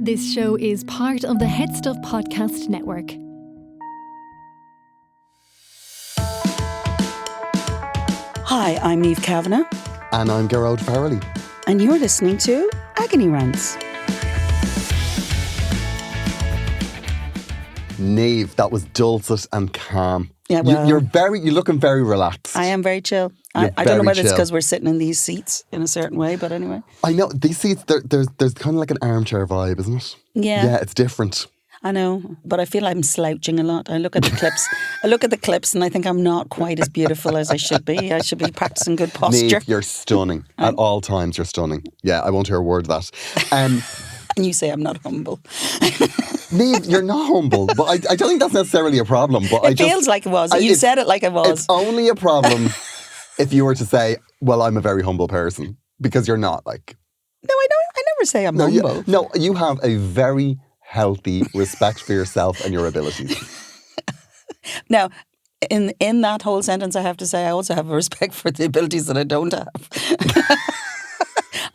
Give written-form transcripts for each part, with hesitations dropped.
This show is part of the Head Stuff Podcast Network. Hi, I'm Niamh Kavanagh. And I'm Gerard Farrelly. And you're listening to Agony Rants. Niamh, that was dulcet and calm. Yeah, well, you're looking very relaxed. I am very chill. I don't know whether it's because we're sitting in these seats in a certain way, but anyway. I know, these seats, there's kind of like an armchair vibe, isn't it? Yeah. Yeah, it's different. I know, but I feel I'm slouching a lot. I look at the clips and I think I'm not quite as beautiful as I should be. I should be practicing good posture. Niamh, you're stunning. At all times, you're stunning. Yeah, I won't hear a word of that. And you say I'm not humble. Niamh, you're not humble, but I don't think that's necessarily a problem. But it feels like it was. You said it like it was. It's only a problem if you were to say, well, I'm a very humble person, because you're not. Like, no, I never say I'm humble. You have a very healthy respect for yourself and your abilities. Now, in that whole sentence, I have to say I also have a respect for the abilities that I don't have.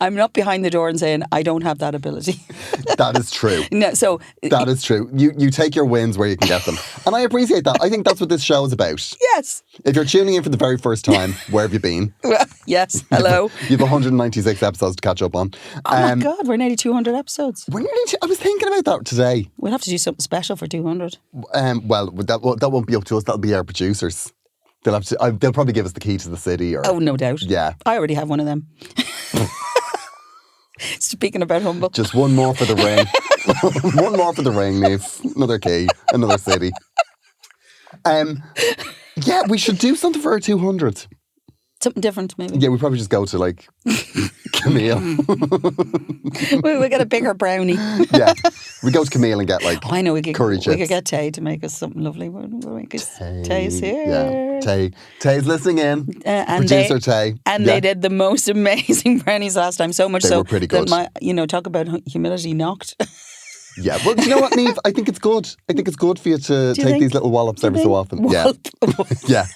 I'm not behind the door and saying I don't have that ability. That is true. No, so that is true. You take your wins where you can get them. And I appreciate that. I think that's what this show is about. Yes. If you're tuning in for the very first time, where have you been? Yes. Hello. You have 196 episodes to catch up on. Oh my God, we're nearly 200 episodes. I was thinking about that today. We'll have to do something special for 200. Well, that won't be up to us. That'll be our producers. They'll probably give us the key to the city. Oh, no doubt. Yeah. I already have one of them. Speaking about humble. Just one more for the ring. One more for the ring, Niamh. Another key, another city. Yeah, we should do something for our 200. Something different, maybe. Yeah, we probably just go to like Camille. we get a bigger brownie. Yeah, we go to Camille and get like curry chips. We could get Tay to make us something lovely. Tay's here. Yeah, Tay's listening in. Producer Tay. And they did the most amazing brownies last time. So much they were pretty good. That talk about humility knocked. Yeah, well, do you know what, Niamh? I think it's good. I think it's good for you to take these little wallops every so often. Yeah. Yeah.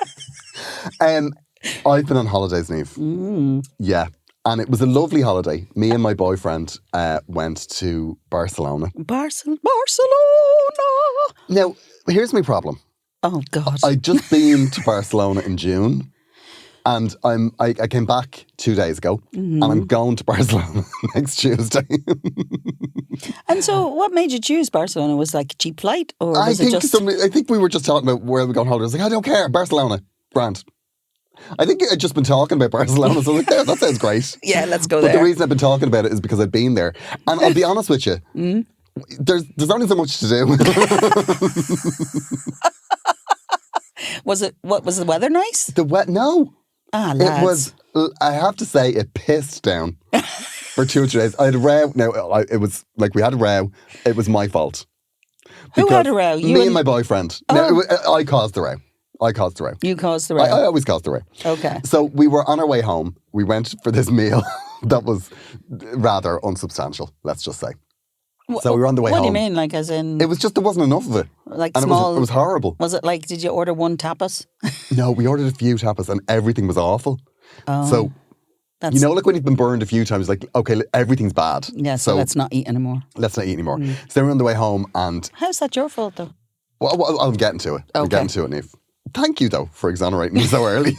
I've been on holidays, Niamh. Mm. Yeah. And it was a lovely holiday. Me and my boyfriend went to Barcelona. Barcelona! Now, here's my problem. Oh, God. I'd just been to Barcelona in June. And I came back 2 days ago, and I'm going to Barcelona next Tuesday. And so, what made you choose Barcelona? Was like a cheap flight, or was I think we were just talking about where we go on holiday. I was like, I don't care, Barcelona, grand. I think I'd just been talking about Barcelona, so I was like, yeah, that sounds great. Yeah, let's go there. But the reason I've been talking about it is because I'd been there, and I'll be honest with you, there's only so much to do. Was the weather nice? No. Lads. It was, I have to say, it pissed down for 2 or 3 days. I had a row. No, it was like we had a row. It was my fault. Who had a row? Me and my boyfriend. Oh. No, I caused the row. You caused the row? I always caused the row. Okay. So we were on our way home. We went for this meal that was rather unsubstantial, let's just say. So we were on the way home. What do you mean? Like as in... It was just, there wasn't enough of it. Like and small... it was horrible. Was it like, did you order one tapas? No, we ordered a few tapas and everything was awful. Oh. So, like when you've been burned a few times, like, okay, everything's bad. Yeah, so let's not eat anymore. Let's not eat anymore. So then we're on the way home and... How's that your fault though? Well, I'm getting to it. Okay. I'm getting to it, Niamh. Thank you, though, for exonerating me so early.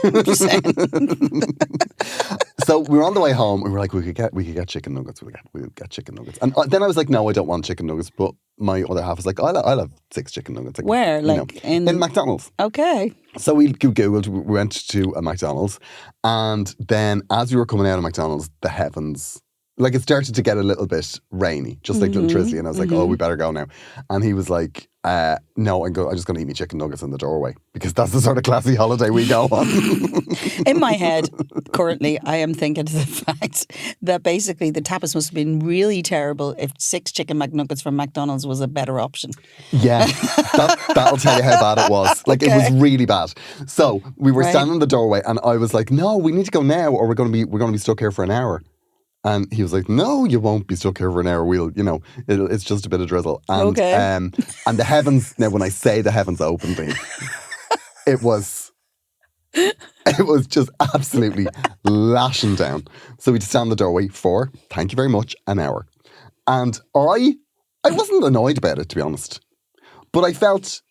So we were on the way home and we were like, we could get chicken nuggets. We could get chicken nuggets. And then I was like, no, I don't want chicken nuggets. But my other half was like, I'll have 6 chicken nuggets. Like, where? Like in McDonald's. Okay. So we Googled, we went to a McDonald's. And then as we were coming out of McDonald's, the heavens... Like it started to get a little bit rainy, just like little drizzly. And I was like, oh, we better go now. And he was like, no, I'm just going to eat me chicken nuggets in the doorway because that's the sort of classy holiday we go on. In my head, currently, I am thinking to the fact that basically the tapas must have been really terrible if 6 chicken McNuggets from McDonald's was a better option. Yeah, that'll tell you how bad it was. Like, it was really bad. So we were standing in the doorway and I was like, no, we need to go now or we're going to be stuck here for an hour. And he was like, no, you won't be stuck here for an hour. It's just a bit of drizzle. And, and the heavens, now when I say the heavens opened, it was just absolutely lashing down. So we just stand in the doorway for, thank you very much, an hour. And I I wasn't annoyed about it, to be honest. But I felt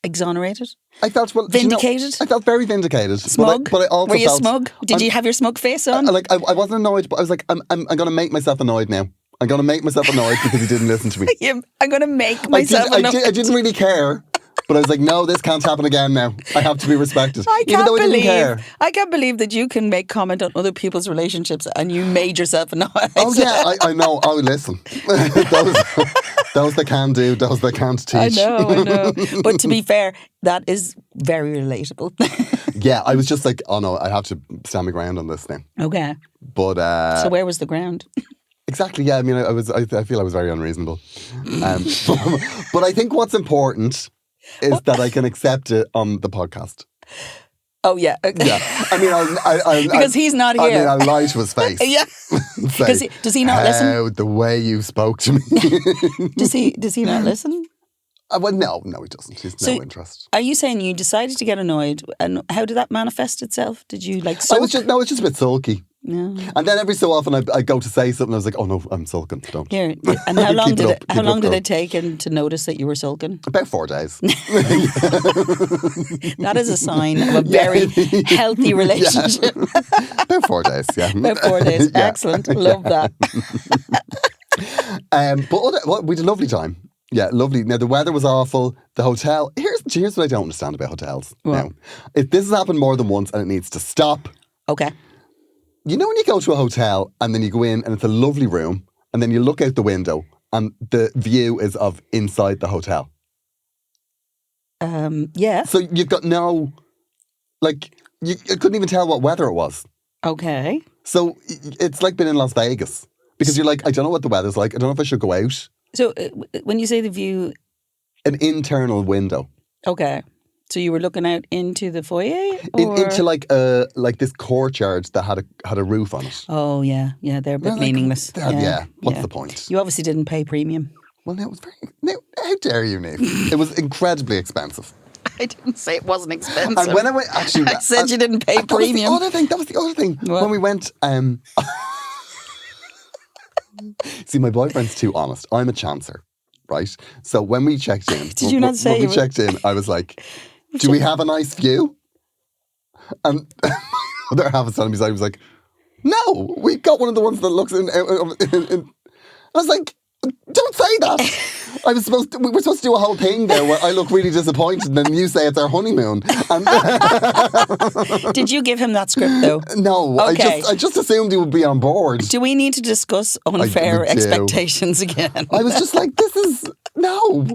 Exonerated? well, Vindicated? I felt very vindicated. Smug? But I also Were you felt smug? Did you have your smug face on? I wasn't annoyed, but I was like, I'm going to make myself annoyed now. I'm going to make myself annoyed because he didn't listen to me. I'm going to make myself annoyed. I didn't really care. But I was like, no, this can't happen again now. I have to be respected. I Even though I didn't care. I can't believe that you can make comment on other people's relationships and you made yourself annoyed. Oh, yeah, I know. Oh, listen. those that can do, those that can't teach. I know. But to be fair, that is very relatable. Yeah, I was just like, oh no, I have to stand my ground on this now. Okay. But so where was the ground? Exactly. Yeah. I mean, I feel I was very unreasonable. But I think what's important is that I can accept it on the podcast. Oh yeah. Yeah. I mean, because he's not here. I mean, I'll lie to his face. Yeah. Say, does he not listen? The way you spoke to me. Does he not listen? Well, no, he doesn't. He's no interest. Are you saying you decided to get annoyed, and how did that manifest itself? Did you like sulk? I was just a bit sulky. Yeah. And then every so often I go to say something. I was like, "Oh no, I'm sulking. Don't." Here. And how long did it take him to notice that you were sulking? About 4 days. That is a sign of a very healthy relationship. Yeah. About 4 days. Yeah. About 4 days. Yeah. Excellent. Love that. But we had a lovely time. Yeah, lovely. Now the weather was awful. The hotel. Here's what I don't understand about hotels. What? Now, if this has happened more than once and it needs to stop. Okay. You know when you go to a hotel and then you go in and it's a lovely room and then you look out the window and the view is of inside the hotel. Yeah. So you've got no, you couldn't even tell what weather it was. Okay. So it's like being in Las Vegas because you're like, I don't know what the weather's like. I don't know if I should go out. So when you say the view, an internal window. Okay. So you were looking out into the foyer? Into like this courtyard that had a roof on it. Oh, yeah. Yeah, they're a bit meaningless. What's the point? You obviously didn't pay premium. Well, no, it was how dare you, Niamh? It was incredibly expensive. I didn't say it wasn't expensive. And when I went, actually... I said you didn't pay premium. That was the other thing. What? When we went... See, my boyfriend's too honest. I'm a chancer, right? So when we checked in... Did you not say... When we checked in, I was like... Do we have a nice view? And the other half was telling me, I was like, no, we got one of the ones that looks in. I was like, don't say that. We were supposed to do a whole thing there where I look really disappointed and then you say it's our honeymoon. And did you give him that script though? No, okay. I just assumed he would be on board. Do we need to discuss unfair expectations again? I was just like, no.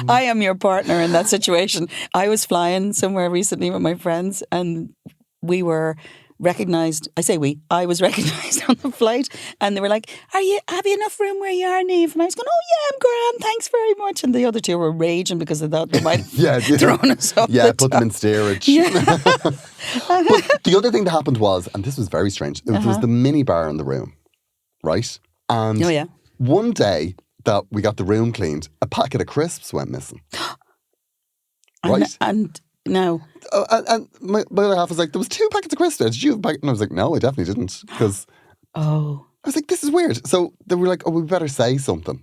I am your partner in that situation. I was flying somewhere recently with my friends and we were recognised. I was recognised on the flight and they were like, have you enough room where you are, Niamh? And I was going, oh yeah, I'm grand, thanks very much. And the other two were raging because they thought they might have thrown us off the put them in steerage. Yeah. But the other thing that happened was, and this was very strange, there was the minibar in the room, right? And one day that we got the room cleaned, a packet of crisps went missing. Right? And no. And my other half was like, there was 2 packets of crisps there. Did you have a packet? And I was like, no, I definitely didn't. Because I was like, this is weird. So they were like, oh, we better say something.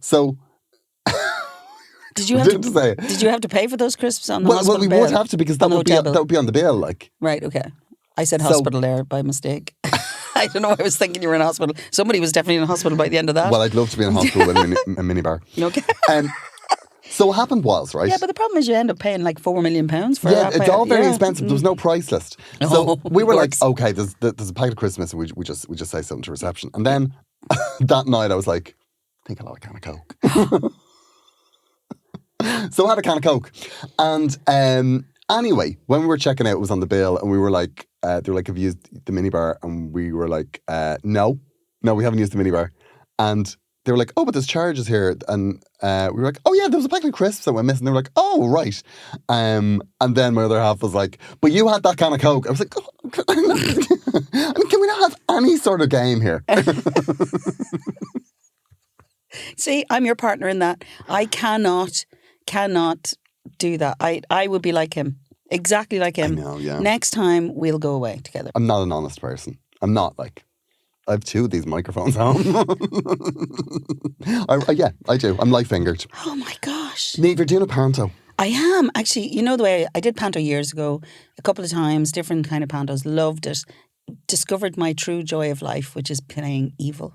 So did you have to pay for those crisps on the hospital bill? Well, we would have to because that would be on the bill. Like. Right, okay. I said hospital there by mistake. I don't know. I was thinking you were in a hospital. Somebody was definitely in a hospital by the end of that. Well, I'd love to be in a hospital with a minibar. Okay. So what happened was, right? Yeah, but the problem is you end up paying like £4 million for it. It's all very expensive. There was no price list. So we were like, okay, there's a packet of Christmas and we just say something to reception. And then that night I was like, I think I'll have a can of Coke. So I had a can of Coke. And anyway, when we were checking out, it was on the bill and we were like, they were like, have you used the minibar? And we were like, no, we haven't used the minibar. And they were like, oh, but there's charges here. And we were like, oh yeah, there was a packet of crisps that went missing. They were like, oh, right. And then my other half was like, but you had that can of Coke. I was like, oh, can we not have any sort of game here? See, I'm your partner in that. I cannot do that. I would be like him. Exactly like him. I know, yeah. Next time we'll go away together. I'm not an honest person. I'm not like... I have two of these microphones home. Yeah, I do. I'm light fingered. Oh my gosh. Niamh, you're doing a panto. I am. Actually, you know the way I did panto years ago, a couple of times, different kind of pantos, loved it. Discovered my true joy of life, which is playing evil.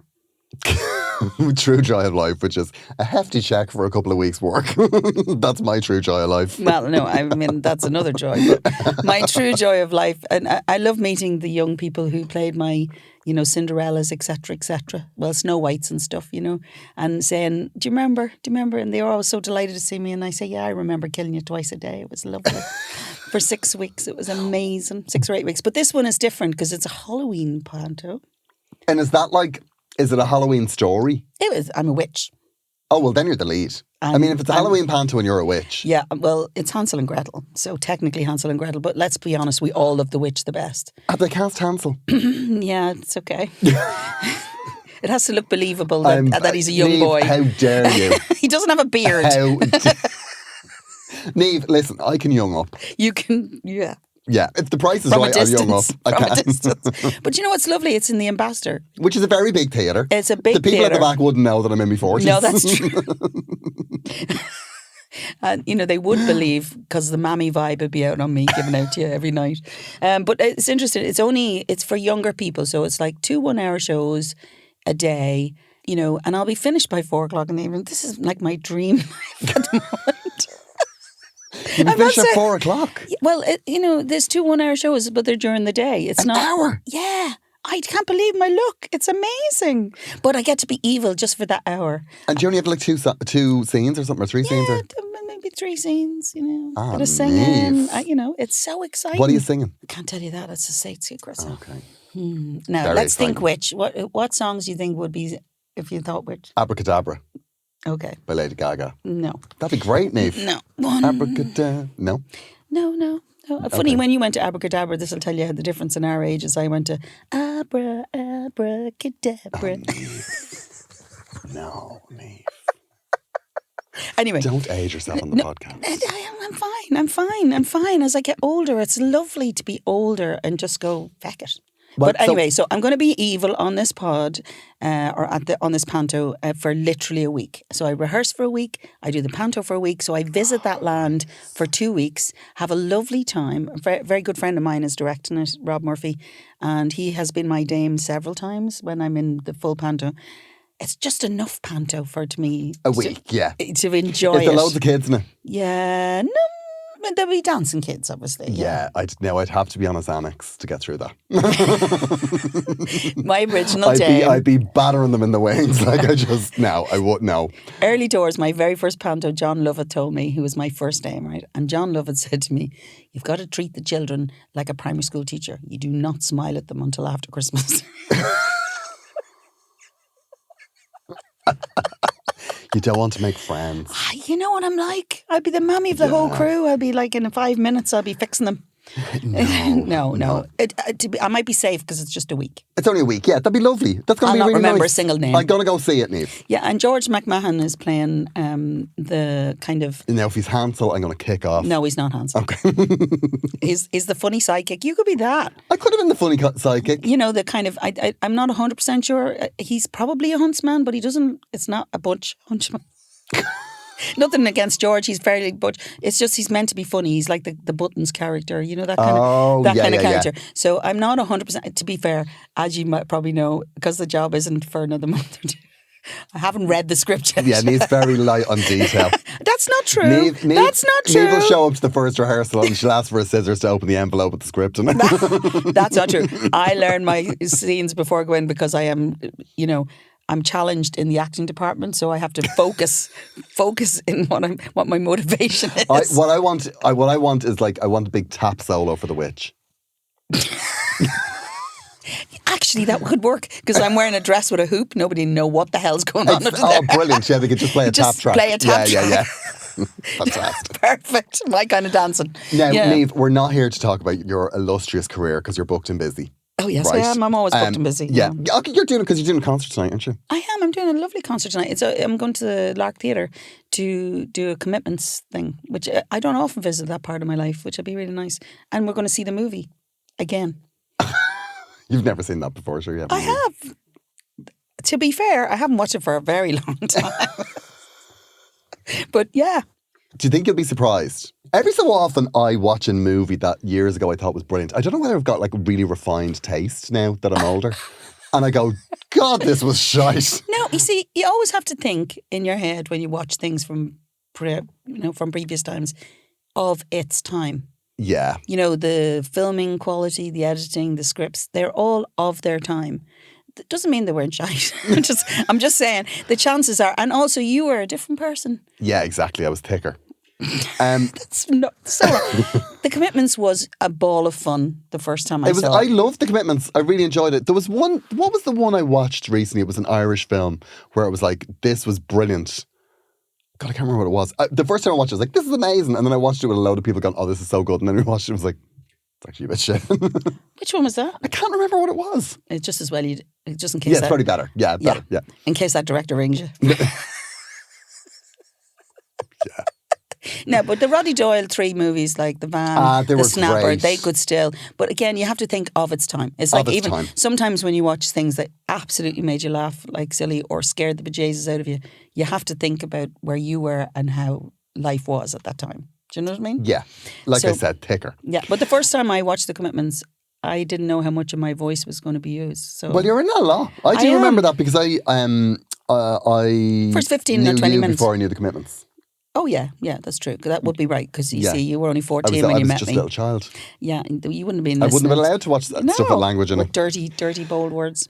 True joy of life, which is a hefty check for a couple of weeks' work. That's my true joy of life. Well, no, I mean, that's another joy. But my true joy of life, and I love meeting the young people who played my, Cinderellas, etc., etc. Well, Snow Whites and stuff, and saying, do you remember? And they were always so delighted to see me. And I say, yeah, I remember killing you twice a day. It was lovely. For 6 weeks. It was amazing. 6 or 8 weeks. But this one is different because it's a Halloween panto. And is it a Halloween story? I'm a witch. Oh, well, then you're the lead. If it's a Halloween panto and you're a witch. Yeah, well, it's Hansel and Gretel. So technically Hansel and Gretel. But let's be honest, we all love the witch the best. Have they cast Hansel? Yeah, it's okay. It has to look believable that he's a young Niamh, boy. How dare you? He doesn't have a beard. Niamh, listen, I can young up. You can, yeah. Yeah, if the price is From right, a I'll young up. distance. I From a can. distance. But you know what's lovely? It's in the Ambassador. Which is a very big theatre. It's a big The people at theatre. the back wouldn't know that I'm in my 40s. No, that's true. And, they would believe because the mammy vibe would be out on me, giving out to you every night. But it's interesting. It's for younger people. So it's like 2 1-hour shows a day, and I'll be finished by 4 o'clock in the evening. This is like my dream life at the moment. You can finish at 4 o'clock. Well, there's 2 1-hour shows, but they're during the day. It's An not hour? Yeah. I can't believe my luck. It's amazing. But I get to be evil just for that hour. And do you only have like two scenes or something, or 3 scenes? Yeah, Or? maybe 3 scenes, Ah, bit of singing. Niamh. It's so exciting. What are you singing? I can't tell you that. It's a state secret. So. Okay. Now, Very let's think exciting. which. What songs do you think would be if you thought which? Abracadabra Okay. by Lady Gaga. No. That'd be great, Niamh. No. One. Abracadabra. No. No. Funny, when you went to Abracadabra, this will tell you the difference in our ages. I went to Abracadabra. No, Niamh. Anyway. Don't age yourself on the podcast. I'm fine. As I get older, it's lovely to be older and just go, feck it. Well, But anyway, so I'm going to be evil on this pod on this panto for literally a week. So I rehearse for a week, I do the panto for a week, so I visit that land for 2 weeks, have a lovely time. A very good friend of mine is directing it, Rob Murphy, and he has been my dame several times when I'm in the full panto. It's just enough panto for me A week, yeah. to enjoy Is there it. loads of kids in it? Yeah, no, there'll be dancing kids, obviously. Yeah, I'd have to be on a Xanax to get through that. My original dame. I'd be battering them in the wings. Like I would no. Early doors, my very first panto, John Lovett told me, who was my first dame, right? And John Lovett said to me, you've got to treat the children like a primary school teacher. You do not smile at them until after Christmas. You don't want to make friends. You know what I'm like? I'll be the mammy of the whole crew. I'll be like, in 5 minutes, I'll be fixing them. No. I might be safe because it's just a week. It's only a week, yeah. That'd be lovely. That's going to be I'll not really remember nice. a single name. I'm going to go see it, Niamh. Yeah, and George McMahon is playing the kind of... Now, if he's Hansel, I'm going to kick off. No, he's not Hansel. Okay. He's the funny sidekick. You could be that. I could have been the funny sidekick. You know, the kind of... I'm not 100% sure. He's probably a huntsman, but he doesn't... It's not a butch huntsman. Nothing against George, he's fairly butch. It's just he's meant to be funny. He's like the Buttons character, you know, that kind of character. So I'm not 100%, to be fair, as you might probably know, because the job isn't for another month or 2. I haven't read the script yet. Yeah, Niamh's very light on detail. That's not true. Niamh, That's not true. Niamh will show up to the first rehearsal and she'll ask for a scissors to open the envelope with the script in it. That's not true. I learn my scenes before going because I am, I'm challenged in the acting department, so I have to focus in what my motivation is. What I want is I want a big tap solo for the witch. Actually, that could work because I'm wearing a dress with a hoop. Nobody know what the hell's going on. Oh, brilliant! Yeah, they could just play a tap track. Play a tap track. Yeah. Fantastic. Perfect. My kind of dancing. Now, Niamh, we're not here to talk about your illustrious career because you're booked and busy. Oh, yes, right? I am. I'm always booked and busy. Yeah. Okay, you're doing it because you're doing a concert tonight, aren't you? I am. I'm doing a lovely concert tonight. I'm going to the Lark Theatre to do a commitments thing, which I don't often visit that part of my life, which would be really nice. And we're going to see the movie again. You've never seen that before, sure you haven't. I have. to be fair, I haven't watched it for a very long time. But yeah. Do you think you'll be surprised? Every so often I watch a movie that years ago I thought was brilliant. I don't know whether I've got like a really refined taste now that I'm older. And I go, God, this was shite. No, you see, you always have to think in your head when you watch things from previous times of its time. Yeah. You know, the filming quality, the editing, the scripts, they're all of their time. That doesn't mean they weren't shite. I'm just saying the chances are, and also you were a different person. Yeah, exactly. I was thicker. That's not so. The Commitments was a ball of fun the first time I saw I it. loved The Commitments. I really enjoyed it. There was one, what was the one I watched recently? It was an Irish film where it was like, this was brilliant. God, I can't remember what it was. The first time I watched it, I was like, this is amazing. And then I watched it with a load of people going, oh, this is so good. And then we watched it, I was like, it's actually a bit shit. Which one was that? I can't remember what it was. It's just as well just in case. Yeah, it's probably better. Yeah, better. Yeah. In case that director rings you. Yeah. No, but the Roddy Doyle 3 movies like The Van, they The were Snapper, great. they could still. But again, you have to think of its time. It's like Of its even time. sometimes when you watch things that absolutely made you laugh like silly or scared the bejesus out of you, you have to think about where you were and how life was at that time. Do you know what I mean? Yeah. Like I So- said, thicker. Yeah. But the first time I watched The Commitments, I didn't know how much of my voice was going to be used. So Well, you're in a lot. I do am. remember that because I First 15 knew or 20 you minutes. before I knew The Commitments. Oh yeah, that's true. That would be right because you Yeah. see, you were only I 14 was, when I you was met just me. a little child. Yeah, you wouldn't have been. I wouldn't have been listening. allowed to watch stuff with language in with it. dirty, bold words.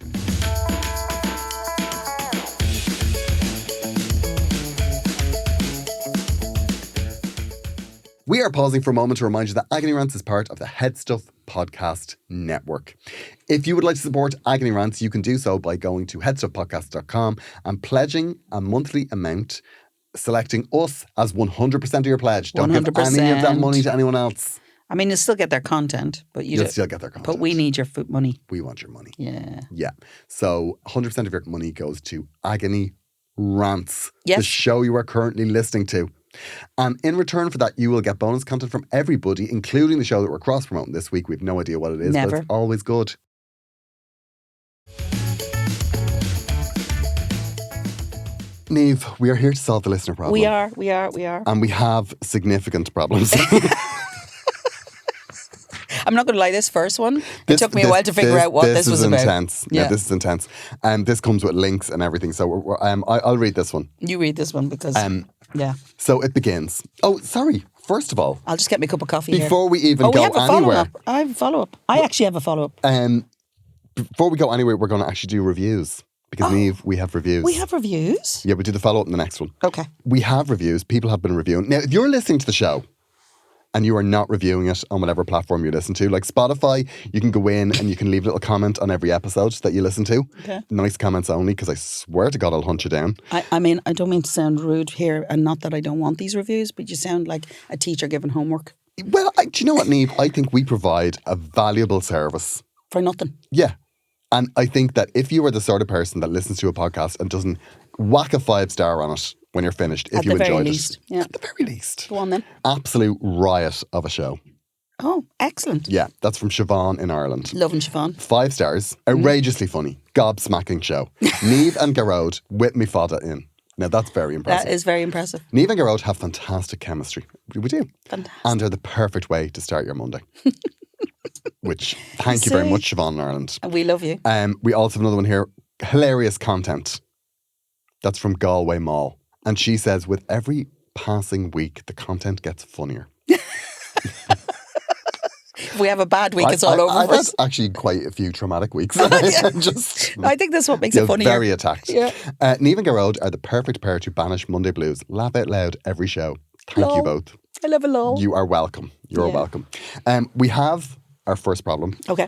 We are pausing for a moment to remind you that Agony Rants is part of the Head Stuff Podcast Network. If you would like to support Agony Rants, you can do so by going to headstuffpodcast.com and pledging a monthly amount, selecting us as 100% of your pledge. Don't give any of that 100%. money to anyone else. I mean, you'll still get their content, but You'll still get their content. But we need your food money. We want your money. Yeah. Yeah. So 100% of your money goes to Agony Rants, Yes. the show you are currently listening to. And in return for that, you will get bonus content from everybody, including the show that we're cross-promoting this week. We've no idea what it is, but Never. it's always good. Niamh, we are here to solve the listener problem. We are. And we have significant problems. I'm not going to lie, this first one, it took me a while to figure out what this was about. Intense. Yeah, this is intense. This comes with links and everything. So I'll read this one. You read this one because, yeah. So it begins. Oh, sorry. First of all, I'll just get me a cup of coffee before here. we even we go have a anywhere, follow-up. I have a follow-up. I actually have a follow-up. before we go anywhere, we're going to actually do reviews. Because Niamh, we have reviews. We have reviews? Yeah, we do the follow-up in the next one. Okay. We have reviews. People have been reviewing. Now, if you're listening to the show and you are not reviewing it on whatever platform you listen to, like Spotify, you can go in and you can leave a little comment on every episode that you listen to. Okay. Nice comments only, because I swear to God I'll hunt you down. I mean, I don't mean to sound rude here, and not that I don't want these reviews, but you sound like a teacher giving homework Well, do you know what, Niamh? I think we provide a valuable service. for nothing. Yeah. And I think that if you are the sort of person that listens to a podcast and doesn't whack a 5-star on it when you're finished, if At you the very enjoyed least, it. yeah. At the very least. Go on then. Absolute riot of a show. Oh, excellent. Yeah, that's from Siobhan in Ireland. Loving Siobhan. 5 stars. Outrageously funny. Gobsmacking show. Niamh and Garrod with me fada in. Now that's very impressive. That is very impressive. Niamh and Garrod have fantastic chemistry. We do. Fantastic. And they're the perfect way to start your Monday. Which, thank you very See? much, Siobhan in Ireland. And we love you. We also have another one here. Hilarious content. That's from Galway Mall. And she says, with every passing week, the content gets funnier. If we have a bad week, it's all over I've for had us. actually quite a few traumatic weeks. Just I think that's what makes it funnier. very attacked. Yeah. Niamh and Garrod are the perfect pair to banish Monday blues. Laugh out loud every show. Thank you Lol. both. I love a lol. You are welcome. You're Yeah. welcome. We have our first problem. Okay.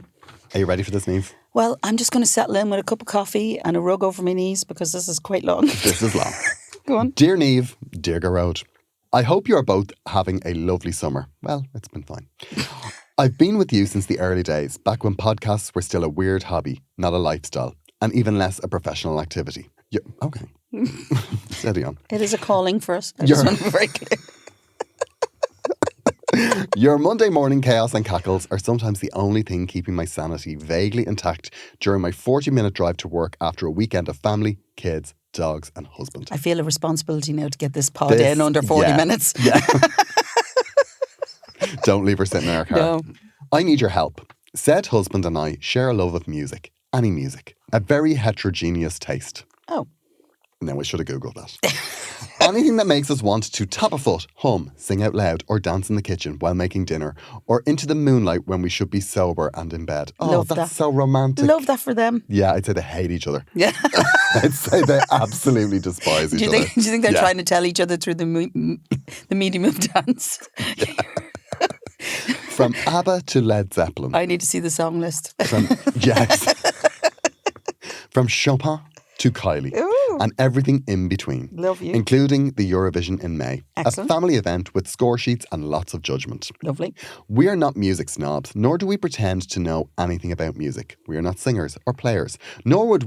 Are you ready for this, Niamh? Well, I'm just going to settle in with a cup of coffee and a rug over my knees because this is quite long. This is long. Go on. Dear Niamh, dear Garrod, I hope you are both having a lovely summer. Well, it's been fine. I've been with you since the early days, back when podcasts were still a weird hobby, not a lifestyle, and even less a professional activity. Okay. Steady on. It is a calling for us. I just want to be very clear. Your Monday morning chaos and cackles are sometimes the only thing keeping my sanity vaguely intact during my 40-minute drive to work after a weekend of family, kids, dogs and husband. I feel a responsibility now to get this pod in under 40 minutes. Yeah. Don't leave her sitting in her car. No. I need your help. Said husband and I share a love of music. Any music. A very heterogeneous taste. Oh. No, I should have Googled that. Anything that makes us want to tap a foot, hum, sing out loud, or dance in the kitchen while making dinner, or into the moonlight when we should be sober and in bed. Oh, Love that's that. so romantic. Love that for them. Yeah, I'd say they hate each other. Yeah. I'd say they absolutely despise each other. Do you think they're Yeah. trying to tell each other through the medium of dance? From ABBA to Led Zeppelin. I need to see the song list. Yes. From Chopin to Kylie. Ooh. And everything in between. Love you. Including the Eurovision in May. Excellent. A family event with score sheets and lots of judgment. Lovely. We are not music snobs, nor do we pretend to know anything about music. We are not singers or players, nor would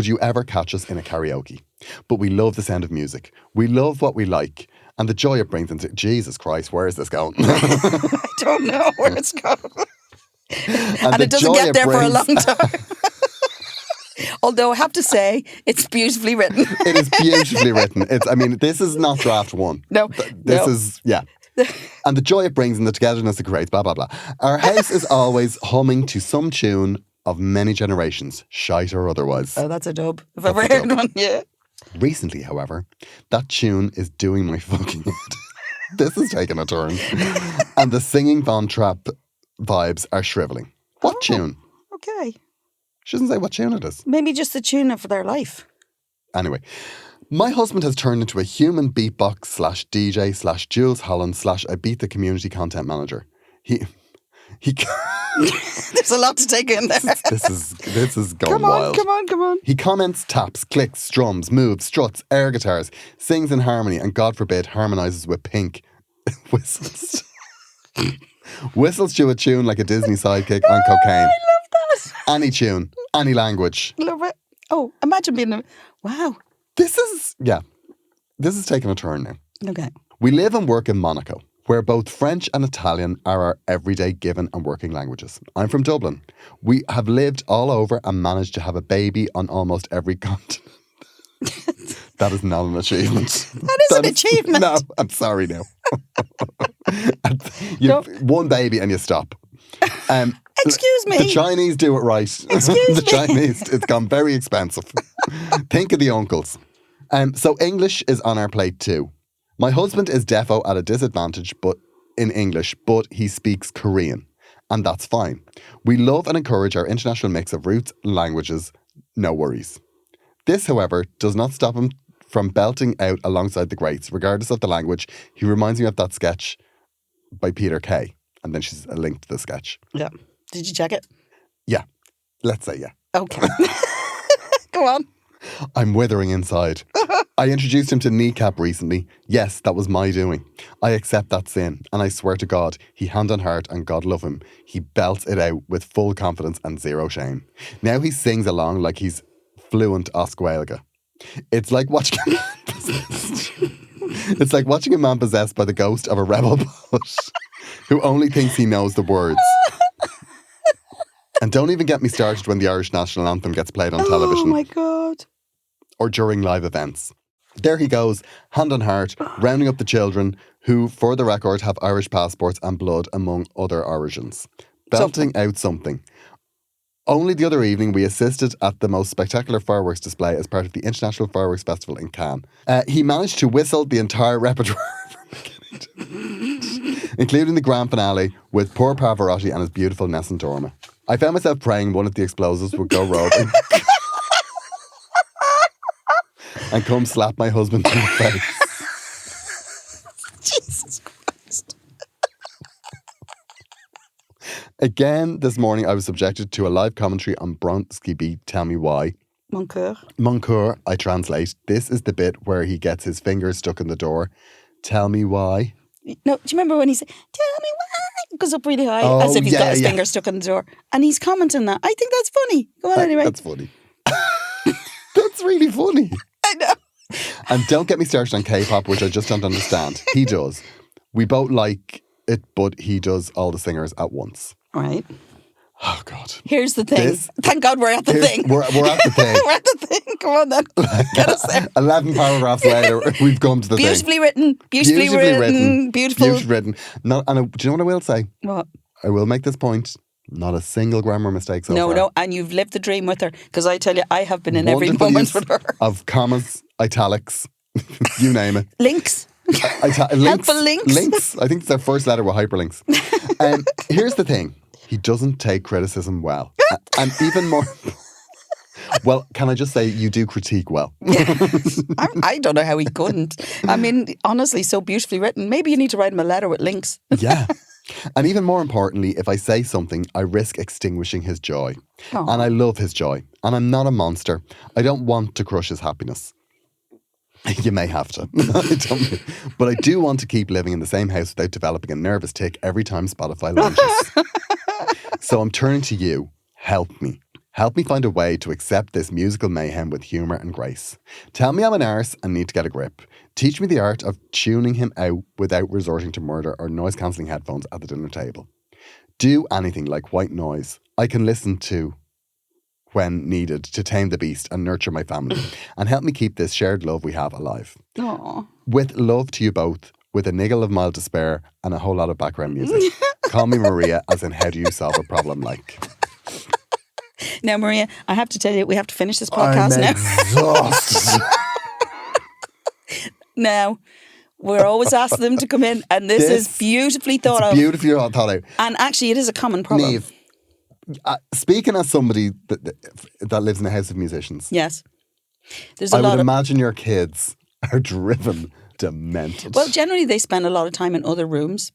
you ever catch us in a karaoke. But we love the sound of music. We love what we like. And the joy it brings into... Jesus Christ, where is this going? I don't know where it's going. And the it doesn't joy get it there for a brings- long time. Although I have to say, it's beautifully written. It is beautifully written. This is not draft one. No. This is, yeah. And the joy it brings and the togetherness it creates, blah, blah, blah. Our house is always humming to some tune of many generations, shite or otherwise. Oh, that's a dub. If That's I've ever a heard dub. one, yeah. Recently, however, that tune is doing my fucking head. This is taking a turn. And the singing Von Trapp vibes are shrivelling. What tune? Okay. She doesn't say what tune it is. Maybe just the tune of their life. Anyway, my husband has turned into a human beatbox / DJ / Jules Holland / Ibiza community content manager. He There's a lot to take in there. this is going wild. Come on. He comments, taps, clicks, strums, moves, struts, air guitars, sings in harmony, and God forbid harmonises with Pink. Whistles. Whistles to a tune like a Disney sidekick on cocaine. I love that. Any tune, any language. Love it. Oh, imagine being a... Wow. This is taking a turn now. Okay. We live and work in Monaco, where both French and Italian are our everyday given and working languages. I'm from Dublin. We have lived all over and managed to have a baby on almost every continent. That is not an achievement. That is an achievement. No, I'm sorry now. One baby and you stop. Excuse me. The Chinese do it right. Excuse The me. Chinese, it's gone very expensive. Think of the uncles. So English is on our plate too. My husband is defo at a disadvantage in English, but he speaks Korean. And that's fine. We love and encourage our international mix of roots and languages. No worries. This, however, does not stop him from belting out alongside the greats, regardless of the language. He reminds me of that sketch by Peter Kay. And then she's a link to the sketch. Yeah. Did you check it? Yeah. Let's say yeah. Okay. Go on. I'm withering inside. I introduced him to Kneecap recently. Yes, that was my doing. I accept that sin, and I swear to God, he hand on heart, and God love him, he belts it out with full confidence and zero shame. Now he sings along like he's fluent Osquelga. It's like watching a man possessed. It's like watching a man possessed by the ghost of a rebel poet who only thinks he knows the words. And don't even get me started when the Irish national anthem gets played on television. Oh my God. Or during live events. There he goes, hand on heart, rounding up the children who, for the record, have Irish passports and blood among other origins. Belting out something. Only the other evening, we assisted at the most spectacular fireworks display as part of the International Fireworks Festival in Cannes. He managed to whistle the entire repertoire from beginning to end, including the grand finale with poor Pavarotti and his beautiful Nessun Dorma. I found myself praying one of the explosives would go rogue and come slap my husband in the face. Jesus Christ. Again, this morning I was subjected to a live commentary on Bronski Beat, Tell Me Why. Mon coeur. Mon coeur, I translate. This is the bit where he gets his fingers stuck in the door. Tell me why. No, do you remember when he said, "Tell me why"? It goes up really high, Oh, as if he's yeah, got his yeah. finger stuck in the door. And he's commenting that. I think that's funny. Go on anyway. That's funny. That's really funny. I know. And don't get me started on K-pop, which I just don't understand. He does. We both like but he does all the singers at once. Right. Oh, God. Here's the thing. This- Thank God we're at the thing. We're at the thing. We're at the thing. Come on then. Get us there. 11 paragraphs later, we've come to the Beautifully thing. written. Beautifully written. Beautiful. Beautifully written. Do you know what I will say? What? I will make this point. Not a single grammar mistake so far. No. And you've lived the dream with her. Because I tell you, I have been in every Wonderful moment use with her. of commas, italics, you name it. Links. Links. Helpful links. Links. I think it's their first letter with hyperlinks. Here's the thing. He doesn't take criticism well. And even more... Well, can I just say you do critique well? I don't know how he couldn't. I mean, honestly, so beautifully written. Maybe you need to write him a letter with links. Yeah. And even more importantly, if I say something, I risk extinguishing his joy. Aw. And I love his joy. And I'm not a monster. I don't want to crush his happiness. You may have to. But I do want to keep living in the same house without developing a nervous tick every time Spotify launches. So I'm turning to you. Help me. Help me find a way to accept this musical mayhem with humour and grace. Tell me I'm an arse and need to get a grip. Teach me the art of tuning him out without resorting to murder or noise-cancelling headphones at the dinner table. Do anything like white noise I can listen to when needed to tame the beast and nurture my family. And help me keep this shared love we have alive. Aw. With love to you both, with a niggle of mild despair and a whole lot of background music. Call me Maria, as in how do you solve a problem like... Now, Maria, I have to tell you, we have to finish this podcast now. Exhausted. Now, we're always asking them to come in, and this is beautifully thought of. Beautifully thought out. And actually, it is a common problem. Niamh, speaking as somebody that lives in a house of musicians, Yes. There's a I lot would of. imagine your kids are driven demented. Well, generally, they spend a lot of time in other rooms.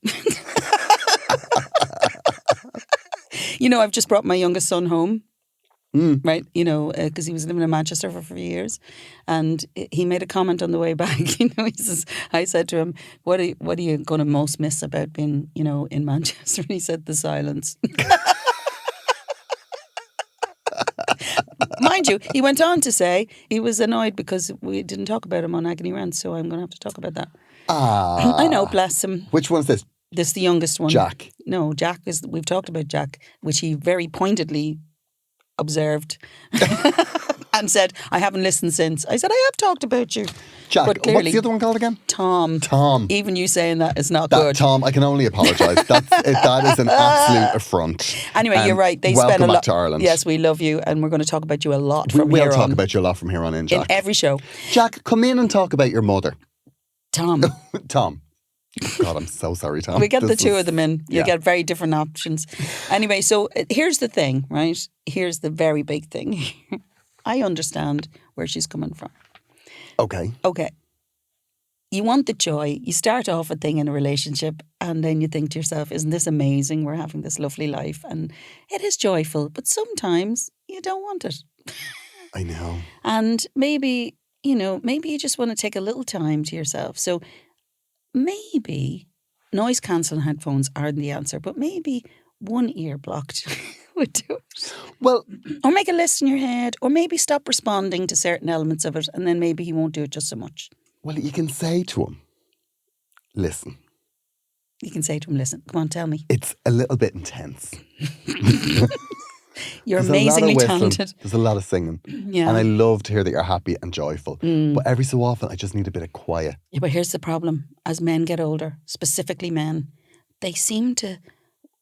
You know, I've just brought my youngest son home. Right, you know, because he was living in Manchester for a few years, and he made a comment on the way back. You know, he says, I said to him, "What are you going to most miss about being, you know, in Manchester?" And he said, "The silence." Mind you, he went on to say he was annoyed because we didn't talk about him on Agony Rant, so I'm going to have to talk about that. I know, bless him. Which one's this? This is the youngest one. Jack. No, Jack is. We've talked about Jack, which he very pointedly observed and said, "I haven't listened since." I said, "I have talked about you." Jack. But clearly, What's the other one called again? Tom. Tom. Even you saying that is not That, good. Tom, I can only apologise. That is an absolute affront. Anyway, you're right. They welcome spend a back lot. to Ireland. Yes, we love you, and we're going to talk about you a lot from We'll here talk on. about you a lot from here on in, Jack. In every show. Jack, come in and talk about your mother. Tom. Tom. God, I'm so sorry, Tom. We get the This two is- of them in. You yeah. get very different options. Anyway, so here's the thing, right? Here's the very big thing. I understand where she's coming from. Okay. Okay. You want the joy. You start off a thing in a relationship and then you think to yourself, isn't this amazing? We're having this lovely life. And it is joyful, but sometimes you don't want it. I know. And maybe, you know, maybe you just want to take a little time to yourself. So maybe noise cancelling headphones aren't the answer, but maybe one ear blocked would do it. Well, Or make a list in your head, or maybe stop responding to certain elements of it, and then maybe he won't do it just so much. you can say to him, listen, You can say to him, listen, come on, tell me. it's a little bit intense. You're There's a lot of amazingly whistling, talented. There's a lot of singing. Yeah. And I love to hear that you're happy and joyful. But every so often, I just need a bit of quiet. Yeah, but here's the problem. As men get older, specifically men, they seem to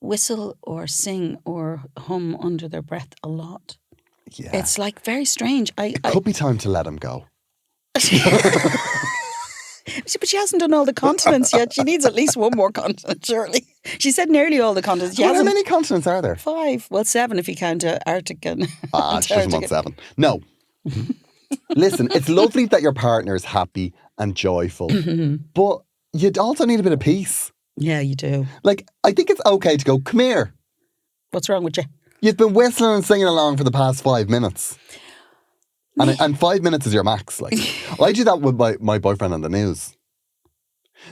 whistle or sing or hum under their breath a lot. Yeah. It's like very strange. It could be time to let him go. But she hasn't done all the continents yet. She needs at least one more continent, surely. She said nearly all the continents. She Well, how hasn't. many continents are there? 5. Well, 7 if you count Arctic and She doesn't want Antarctica. 7. No. Listen, it's lovely that your partner is happy and joyful, but you also need a bit of peace. Yeah, you do. Like, I think it's okay to go, come here. What's wrong with you? You've been whistling and singing along for the past 5 minutes. And 5 minutes is your max. Like, I do that with my boyfriend on the news.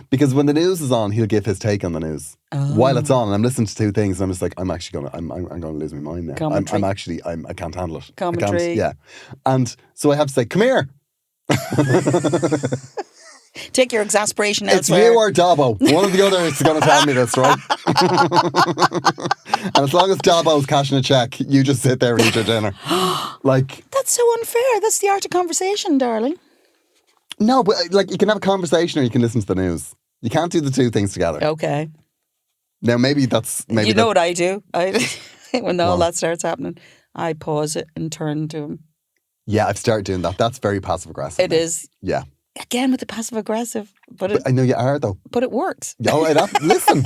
Because when the news is on, he'll give his take on the news. While it's on, and I'm listening to two things, and I'm just like, I'm going to lose my mind now. Commentary. I can't handle it. Commentary. Yeah. And so I have to say, come here. Take your exasperation It's elsewhere. you or Dobbo. One or the other is going to tell me this, right? And as long as Dobbo's cashing a check, you just sit there and eat your dinner. Like, That's so unfair. That's the art of conversation, darling. no, but like you can have a conversation or you can listen to the news. You can't do the two things together. Okay. Now, maybe that's You know what I do? When all What? that starts happening, I pause it and turn to him. Yeah, I've started doing that. That's very passive aggressive. It is, Yeah, again, with the passive aggressive, but I know you are though. it works. Yeah, all right, listen.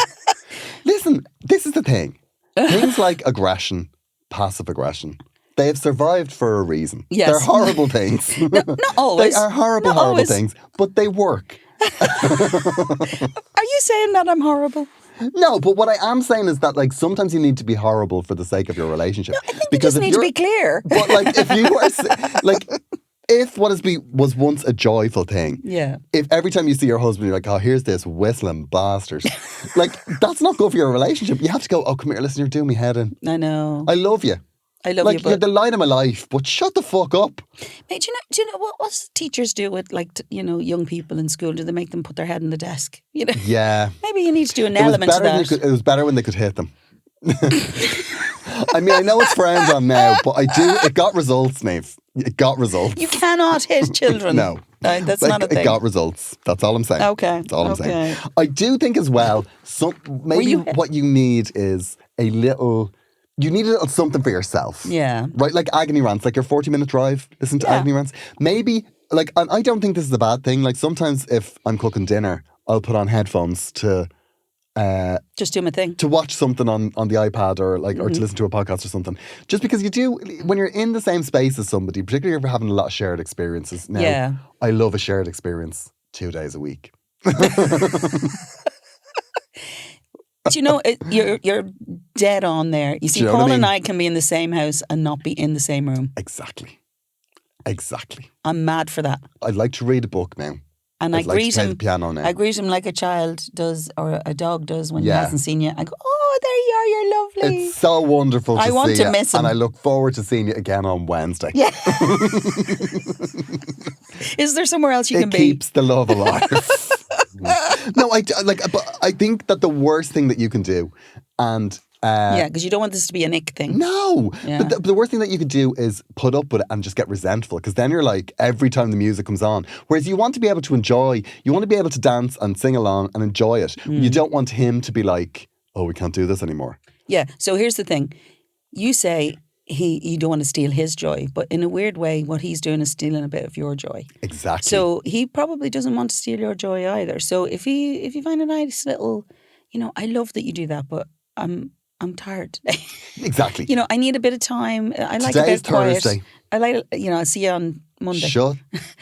This is the thing. Things like aggression, passive aggression, they have survived for a reason. Yes. They're horrible things. Not always. They are horrible, Not horrible always. things, but they work. Are you saying that I'm horrible? No, but what I am saying is that like sometimes you need to be horrible for the sake of your relationship. I think you just if need to you're- be clear. But like if you are like if was once a joyful thing, Yeah. if every time you see your husband you're like, oh, here's this whistling bastard, like that's not good for your relationship. You have to go, oh, come here, listen, you're doing me head in. I know. I love you. I love Like you, you're but the light of my life, but shut the fuck up. mate, do you know what teachers do with like young people in school? Do they make them put their head in the desk? You know, Yeah. maybe you need to do an It was element of better that. it was better when they could hit them. I mean, I know it's frowned on now, but it got results, Maeve. It got results. You cannot hit children. No. That's Like, not a thing. It got results. That's all I'm saying. Okay, That's all I'm saying. okay. I do think as well, maybe what you need is you need a little something for yourself. Yeah. Right? Like agony rants, like your 40-minute drive, listen to Yeah. agony rants. Maybe, like, and I don't think this is a bad thing. Like sometimes if I'm cooking dinner, I'll put on headphones to Just do my thing. watch something on the iPad or or Mm-hmm. to listen to a podcast or something. Just because you do, when you're in the same space as somebody, particularly if you're having a lot of shared experiences. Now, Yeah. I love a shared experience 2 days a week. Do you know, you're dead on there. You see, you know what Paul I and mean? I can be in the same house and not be in the same room. Exactly. I'm mad for that. I'd like to read a book now. And I'd I greet like to play him. the piano now. I greet him like a child does or a dog does when Yeah. he hasn't seen you. I go, oh, there you are, you're lovely. It's so wonderful to I see want to you, miss him. and I look forward to seeing you again on Wednesday. Yeah. Is there somewhere else you It can be? keeps the love alive. No, but I think that the worst thing that you can do, and Yeah, because you don't want this to be an ick thing. no, Yeah. but the worst thing that you could do is put up with it and just get resentful, because then you're like every time the music comes on. Whereas you want to be able to enjoy, you want to be able to dance and sing along and enjoy it. Mm. You don't want him to be like, oh, we can't do this anymore. Yeah. So here's the thing. You say you don't want to steal his joy, but in a weird way, what he's doing is stealing a bit of your joy. Exactly. So he probably doesn't want to steal your joy either. So if you find a nice little, I love that you do that, but I'm tired today. Exactly. I need a bit of time. I like Today's a bit quiet. Thursday. I like, I'll see you on Monday. Shut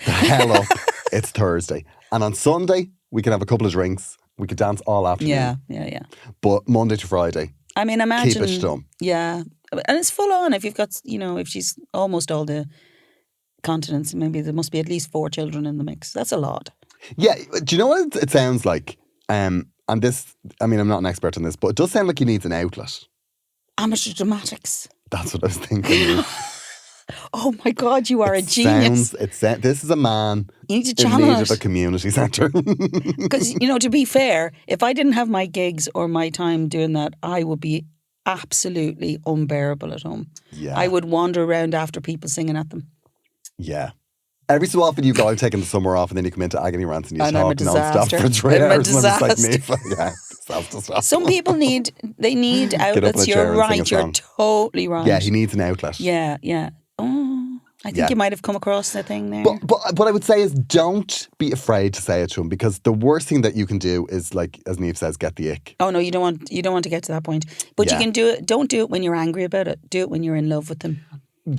the hell up. It's Thursday. And on Sunday, we can have a couple of drinks. We could dance all afternoon. Yeah. But Monday to Friday, I mean, imagine. keep it stum. Yeah. And it's full on if you've got, if she's almost all the continents, maybe there must be at least 4 children in the mix. That's a lot. Yeah, do you know what it sounds like? And this, I mean, I'm not an expert on this, but it does sound like he needs an outlet. Amateur dramatics. That's what I was thinking. Oh my God, you are a genius. This is a man You need to in channel need of a it. community centre. Because, to be fair, if I didn't have my gigs or my time doing that, I would be absolutely unbearable at home. Yeah. I would wander around after people singing at them. Yeah. Every so often you go, I've taken the summer off, and then you come into agony rants and you And I'm a talk non-stop disaster. for 3 I'm a hours. And I'm just disaster. like, me, yeah, self-destruct. Some people need outlets. a chair You're and sing a right. You're song. totally right. Yeah, he needs an outlet. Yeah. Oh, I think Yeah. you might have come across the thing there. But what I would say is don't be afraid to say it to him, because the worst thing that you can do is, like, as Niamh says, get the ick. Oh no, you don't want to get to that point. But Yeah. you can do it. Don't do it when you're angry about it. Do it when you're in love with them.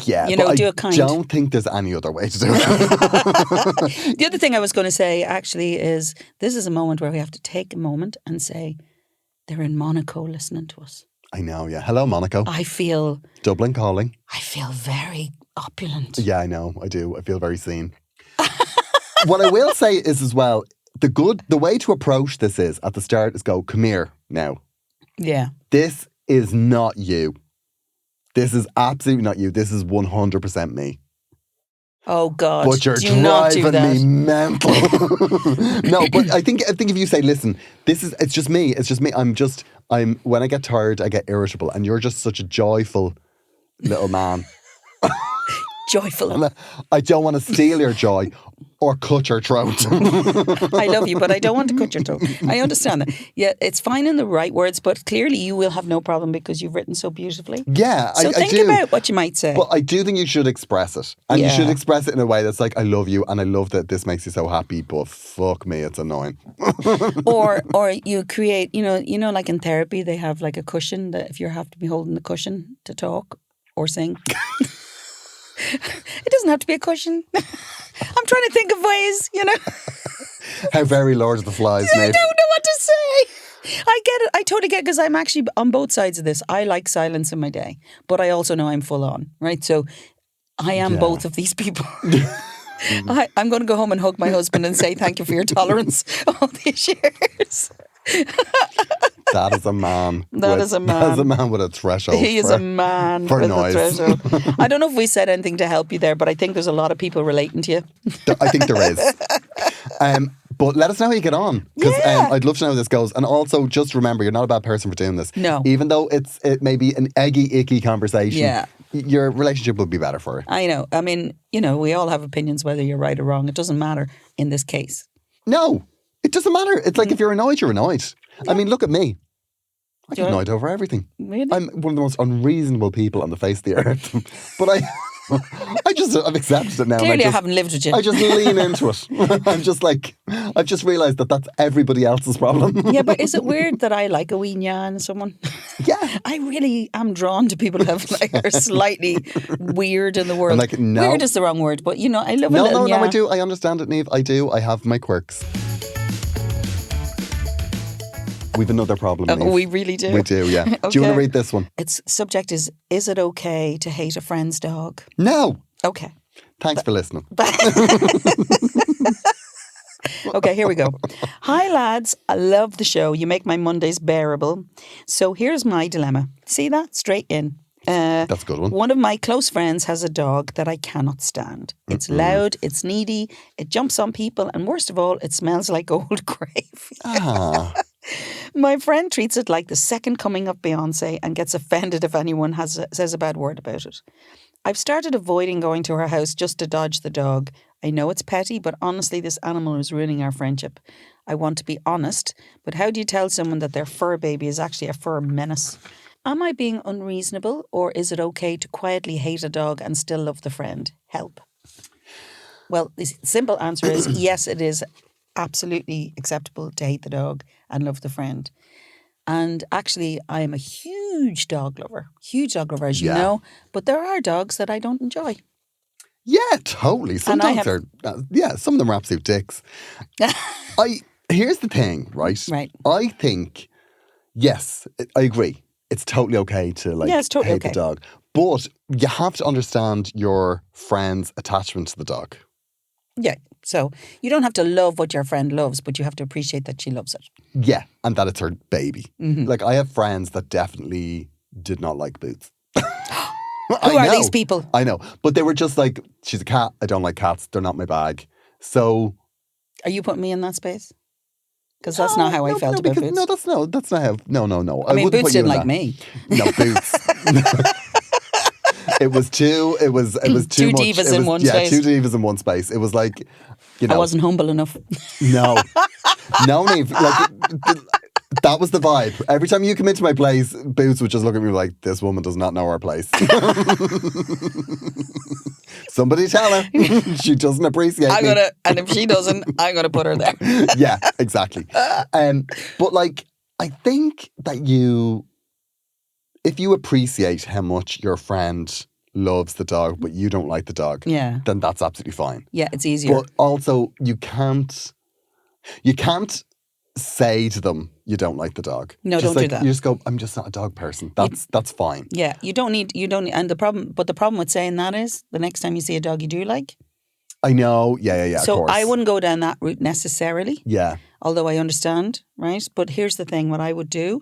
Yeah, You but know, I do it kind. don't think there's any other way to do it. The other thing I was going to say actually is this is a moment where we have to take a moment and say they're in Monaco listening to us. I know, yeah. Hello, Monaco. I feel Dublin calling. very opulent. Yeah, I know. I do. I feel very seen. What I will say is as well, the way to approach this is at the start is go, come here now. Yeah. This is not you. This is absolutely not you. This is 100% me. Oh God! But you're do not do driving that. me mental. No, but I think if you say, listen, it's just me. I'm when I get tired, I get irritable, and you're just such a joyful little man. Joyful. I don't want to steal your joy or cut your throat. I love you, but I don't want to cut your throat. I understand that. Yeah, it's fine in the right words, but clearly you will have no problem because you've written so beautifully. Yeah, So I think do. about what you might say. But I do think you should express it. And you should Yeah. express it in a way that's like, I love you and I love that this makes you so happy, but fuck me, it's annoying. or you create, like in therapy, they have like a cushion that if you have to be holding the cushion to talk or sing. It doesn't have to be a cushion. I'm trying to think of ways, How very Lord of the Flies, I mate. don't know what to say. I get it. I totally get it because I'm actually on both sides of this. I like silence in my day, but I also know I'm full on, right? So I am both of these people. I'm going to go home and hug my husband and say thank you for your tolerance all these years. That is a man. That is a man. That is a man with a threshold. He is a man for with noise. a threshold. I don't know if we said anything to help you there, but I think there's a lot of people relating to you. I think there is. But let us know how you get on. Because I'd love to know how this goes. And also, just remember, you're not a bad person for doing this. No. Even though it may be an eggy, icky conversation, Yeah. your relationship will be better for it. I know. I mean, we all have opinions whether you're right or wrong. It doesn't matter in this case. No, it doesn't matter. It's like if you're annoyed, you're annoyed. I mean, look at me. I get Yeah. annoyed over everything. Really? I'm one of the most unreasonable people on the face of the earth. But I've accepted it now. and Clearly, I haven't lived with you. I just lean into it. I'm just like, I've just realised that that's everybody else's problem. Yeah, but is it weird that I like a wee nya in someone? Yeah. I really am drawn to people who have are slightly weird in the world. I'm like, no. Weird is the wrong word, but I love a No, little no, nya. I do. I understand it, Niamh. I do. I have my quirks. We've another problem, Niamh. We really do. We do, yeah. Do you want to Okay. read this one? Its subject is it okay to hate a friend's dog? No. Okay. Thanks for listening. Okay, here we go. Hi, lads. I love the show. You make my Mondays bearable. So here's my dilemma. See that? Straight in. That's a good one. One of my close friends has a dog that I cannot stand. It's loud, it's needy, it jumps on people, and worst of all, it smells like old gravy. Ah. My friend treats it like the second coming of Beyonce and gets offended if anyone says a bad word about it. I've started avoiding going to her house just to dodge the dog. I know it's petty, but honestly, this animal is ruining our friendship. I want to be honest, but how do you tell someone that their fur baby is actually a fur menace? Am I being unreasonable, or is it okay to quietly hate a dog and still love the friend? Help. Well, the simple answer is yes, it is absolutely acceptable to hate the dog and love the friend. And actually, I am a huge dog lover, as you Yeah. know. But there are dogs that I don't enjoy. Yeah, totally. Some And I dogs have- are, some of them are absolute dicks. Here's the thing, right? Right. I think, yes, I agree. It's totally okay to Yeah, it's totally hate the okay. dog. But you have to understand your friend's attachment to the dog. Yeah. So you don't have to love what your friend loves, but you have to appreciate that she loves it. Yeah, and that it's her baby. Mm-hmm. Like, I have friends that definitely did not like Boots. Who are these people? I know. But they were just like, she's a cat. I don't like cats. They're not my bag. So... Are you putting me in that space? Because that's not how I felt about because, Boots. that's not how... No. I mean, wouldn't Boots put you didn't in like that. me. No, Boots. It was too Two much. divas It in was- one yeah, space. two divas in one space. It was like, I wasn't humble enough. No, Niamh, like that was the vibe. Every time you come into my place, Boots would just look at me like, this woman does not know her place. Somebody tell her she doesn't appreciate me. And if she doesn't, I'm gonna put her there. Yeah, exactly. But like, I think that if you appreciate how much your friend loves the dog, but you don't like the dog, Yeah. then that's absolutely fine. Yeah, it's easier. But also, you can't say to them you don't like the dog. No, Just don't do that. You just go, I'm just not a dog person. That's fine. Yeah, you don't need, and the problem with saying that is the next time you see a dog you do like. I know. Yeah, of So course. I wouldn't go down that route necessarily, Yeah. although I understand, right? But here's the thing, what I would do,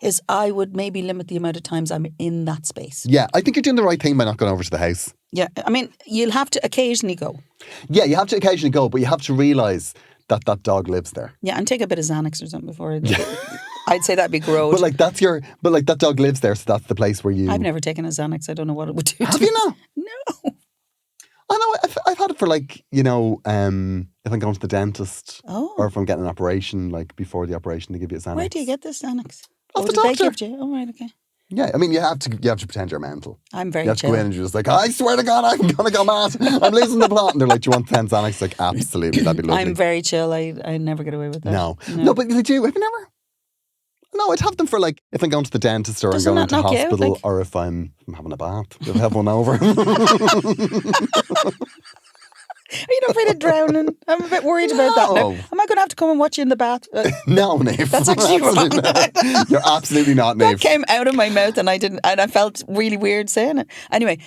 is I would maybe limit the amount of times I'm in that space. Yeah, I think you're doing the right thing by not going over to the house. Yeah, I mean, you'll have to occasionally go. Yeah, you have to occasionally go, but you have to realise that that dog lives there. Yeah, and take a bit of Xanax or something before. I'd say that'd be gross. But like that dog lives there, so that's the place where you. I've never taken a Xanax. I don't know what it would do. Have you not? No. I know. I've had it for like, if I'm going to the dentist or if I'm getting an operation, like before the operation, they give you a Xanax. Where do you get this Xanax? Off the did they doctor. give you? Oh, right, okay. Yeah, I mean, you have to pretend you're mental. I'm very You have to chill. go in and you're just like, I swear to God, I'm gonna go mad. I'm losing the plot. And they're like, do you want 10 Xanax? Like, absolutely, that'd be lovely. I'm very chill. I never get away with that. No, but they do. Have you never? No, I'd have them for like if I'm going to the dentist or Doesn't I'm going that into knock you out, hospital like? or if I'm having a bath. You'll have one over. Are you not afraid of drowning? I'm a bit worried about that now. No. Am I going to have to come and watch you in the bath? No, Neve. That's actually Absolutely wrong. not. You're absolutely not, That Neve. came out of my mouth and I felt really weird saying it. Anyway,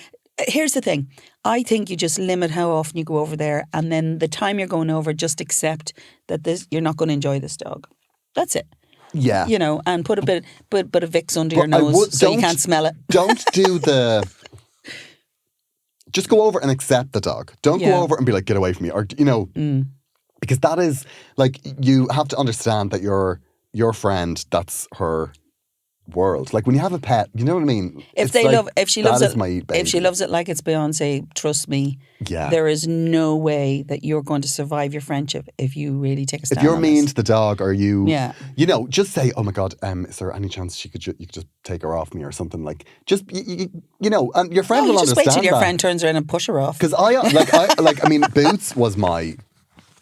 here's the thing. I think you just limit how often you go over there, and then the time you're going over, just accept that you're not going to enjoy this dog. That's it. Yeah. And put a bit of Vicks under your But I nose would- so you don't- can't smell it. Don't do the. Just go over and accept the dog. Don't Yeah. go over and be like, get away from me. Or, because that is like, you have to understand that your friend, that's her world. Like when you have a pet, you know what I mean? If It's they like, love, if she loves that is it, my baby. if she loves it like it's Beyonce, trust me, Yeah. there is no way that you're going to survive your friendship if you really take a stand. If you're on mean this. to the dog or you, Yeah. just say, oh my God, is there any chance you could just take her off me or something? Like, just, and your friend No, will you just understand wait till your that. friend turns around and push her off. Because Boots was my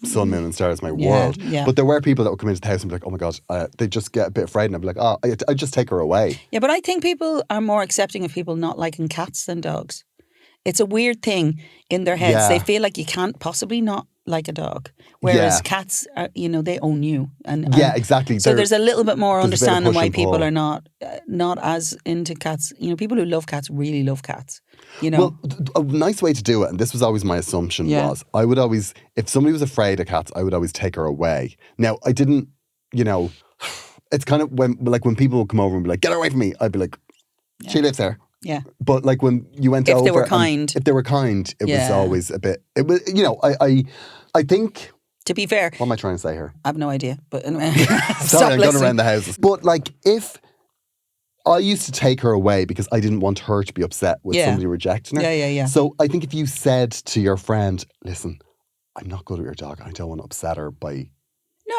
sun, moon and stars, my world. yeah. But there were people that would come into the house and be like, oh my God, they just get a bit afraid. And I'd be like, oh, I'd just take her away. Yeah, but I think people are more accepting of people not liking cats than dogs. It's a weird thing in their heads. Yeah. They feel like you can't possibly not like a dog. Whereas Yeah. cats, are, they own you. And Yeah, exactly. So There- there's a little bit more there's a bit of understanding push why and people pull. are not as into cats. People who love cats really love cats. Well, a nice way to do it, and this was always my assumption, Yeah. was I would always, if somebody was afraid of cats, I would always take her away. Now, I didn't, it's kind of when people would come over and be like, get her away from me, I'd be like, she lives there. Yeah. But like when you went If over, they were and- kind. if they were kind, it was Yeah. always a bit. It was, I think. To be fair, What am I trying to say here? I have no idea. But anyway, Sorry, stop I'm going listening. around the houses. But like, if I used to take her away because I didn't want her to be upset with Yeah. somebody rejecting her. Yeah. So I think if you said to your friend, "Listen, I'm not good with your dog. I don't want to upset her by."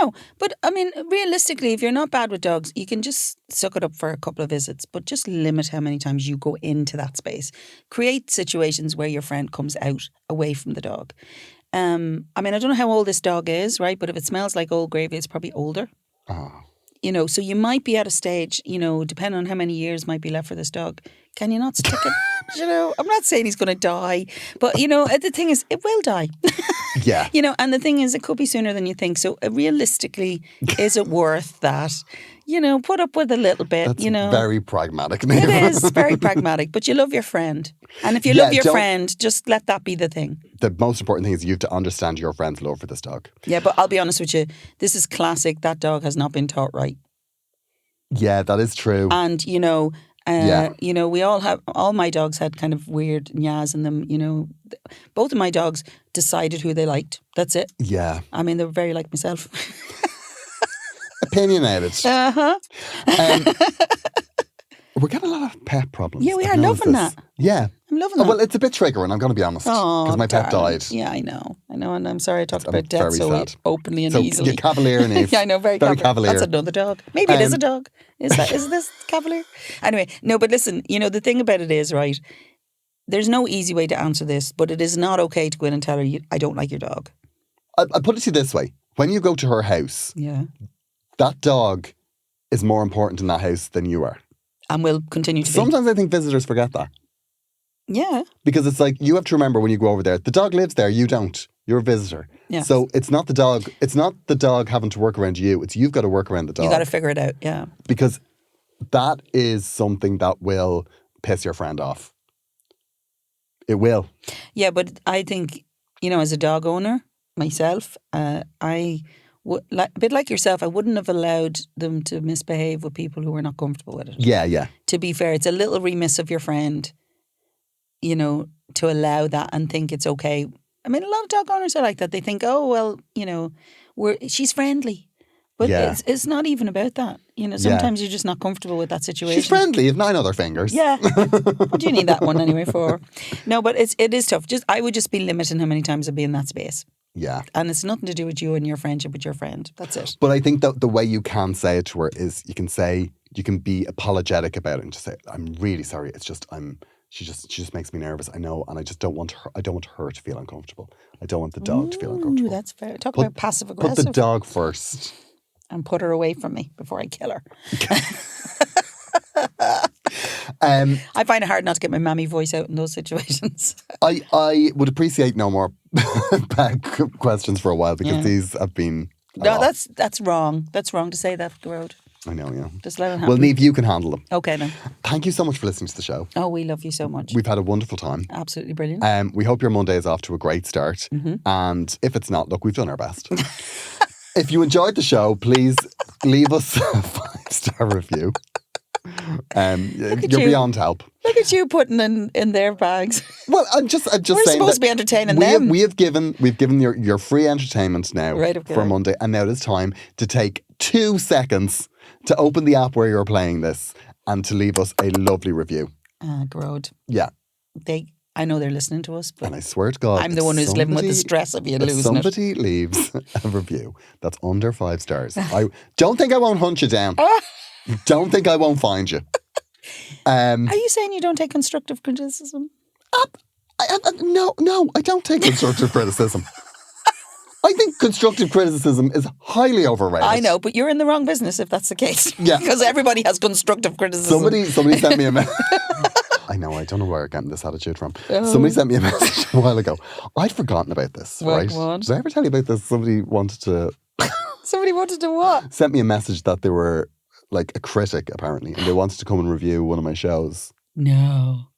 No, but I mean, realistically, if you're not bad with dogs, you can just suck it up for a couple of visits, but just limit how many times you go into that space. Create situations where your friend comes out away from the dog. I mean, I don't know how old this dog is, right? But if it smells like old gravy, it's probably older. Oh. So you might be at a stage, depending on how many years might be left for this dog. Can you not stick it? I'm not saying he's going to die, but the thing is, it will die. Yeah. And the thing is, it could be sooner than you think. So realistically, is it worth that? Put up with a little bit, That's very pragmatic. It is very pragmatic, but you love your friend. And if you Yeah, love your don't- friend, just let that be the thing. The most important thing is you have to understand your friend's love for this dog. Yeah, but I'll be honest with you. This is classic. That dog has not been taught right. Yeah, that is true. And, we all my dogs had kind of weird nyas in them, Both of my dogs decided who they liked. That's it. Yeah. I mean, they were very like myself. Opinionated. Uh-huh. We're getting a lot of pet problems. Yeah, we I've are noticed loving this. that. Yeah. I'm loving Oh, that. well, it's a bit triggering, I'm going to be honest. Because my pet darling. died. Yeah, I know. And I'm sorry I talked I'm about death very so sad. openly and So easily. you're cavalier, Neve. Yeah, I know, very cavalier. That's another dog. Maybe it is a Um, dog. Is this cavalier? Anyway, no, but listen, the thing about it is, right, there's no easy way to answer this, but it is not okay to go in and tell her, I don't like your dog. I put it to you this way. When you go to her house, Yeah. that dog is more important in that house than you are. And will continue to be. Sometimes I think visitors forget that. Yeah. Because it's like, you have to remember when you go over there, the dog lives there, you don't. You're a visitor. Yeah. So it's not the dog having to work around you. It's you've got to work around the dog. You got to figure it out. Yeah. Because that is something that will piss your friend off. It will. Yeah, but I think, as a dog owner myself, I a bit like yourself, I wouldn't have allowed them to misbehave with people who were not comfortable with it. Yeah. To be fair, it's a little remiss of your friend, you know, to allow that and think it's okay. I mean, a lot of dog owners are like that. They think, oh, well, you know, she's friendly. But it's not even about that. You know, sometimes you're just not comfortable with that situation. She's friendly, you've 9 other fingers. Yeah. What do you need that one anyway for? No, but it is tough. I would just be limiting how many times I'd be in that space. Yeah. And it's nothing to do with you and your friendship with your friend. That's it. But I think that the way you can say it to her is you can be apologetic about it and just say, I'm really sorry. It's just she just makes me nervous. I know, and I don't want her to feel uncomfortable. I don't want the dog to feel uncomfortable. That's fair. Talk about passive aggressive. Put the dog first. And put her away from me before I kill her. I find it hard not to get my mammy voice out in those situations. I would appreciate no more questions for a while because these have been. No, that's wrong. That's wrong to say that, Road. I know, yeah. Just let it happen. Well, Niamh, you can handle them. Okay, then. Thank you so much for listening to the show. Oh, we love you so much. We've had a wonderful time. Absolutely brilliant. We hope your Monday is off to a great start. Mm-hmm. And if it's not, look, we've done our best. If you enjoyed the show, please leave us a 5-star review. You're beyond help. Look at you putting in their bags. Well, I'm just We're saying supposed to be entertaining them. We've given your free entertainment now for Monday, and now it's time to take 2 seconds to open the app where you're playing this and to leave us a lovely review. Grode. Yeah. I know they're listening to us, but and I swear to God, I'm the one who's living with the stress of you losing somebody leaves a review that's under 5 stars. I don't think I won't hunt you down. Don't think I won't find you. Are you saying you don't take constructive criticism? No, I don't take constructive criticism. I think constructive criticism is highly overrated. I know, but you're in the wrong business if that's the case. Yeah. Because everybody has constructive criticism. Somebody sent me a message. I know, I don't know where I'm getting this attitude from. Somebody sent me a message a while ago. I'd forgotten about this, right? What? Did I ever tell you about this? Somebody wanted to what? Sent me a message that they were like a critic, apparently, and they wanted to come and review one of my shows. No.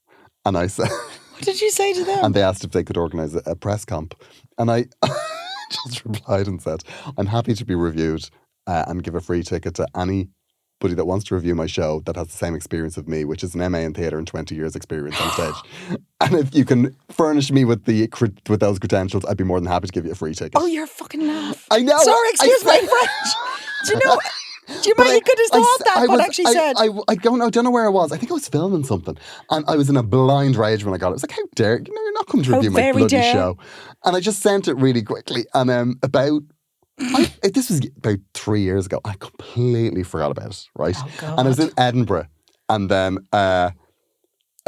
And I said... What did you say to them? And they asked if they could organise a press comp. And I just replied and said, I'm happy to be reviewed and give a free ticket to anybody that wants to review my show that has the same experience of me, which is an MA in theatre and 20 years experience on stage. And if you can furnish me with those credentials, I'd be more than happy to give you a free ticket. Oh, you're a fucking laugh. I know. Sorry, excuse my French. Do you know... Do you mind you could have thought that, but actually said? I don't know where I was. I think I was filming something. And I was in a blind rage when I got it. I was like, how dare you? You're not coming to review my bloody show. And I just sent it really quickly. And this was about 3 years ago. I completely forgot about it, right? Oh, God. And I was in Edinburgh. And then I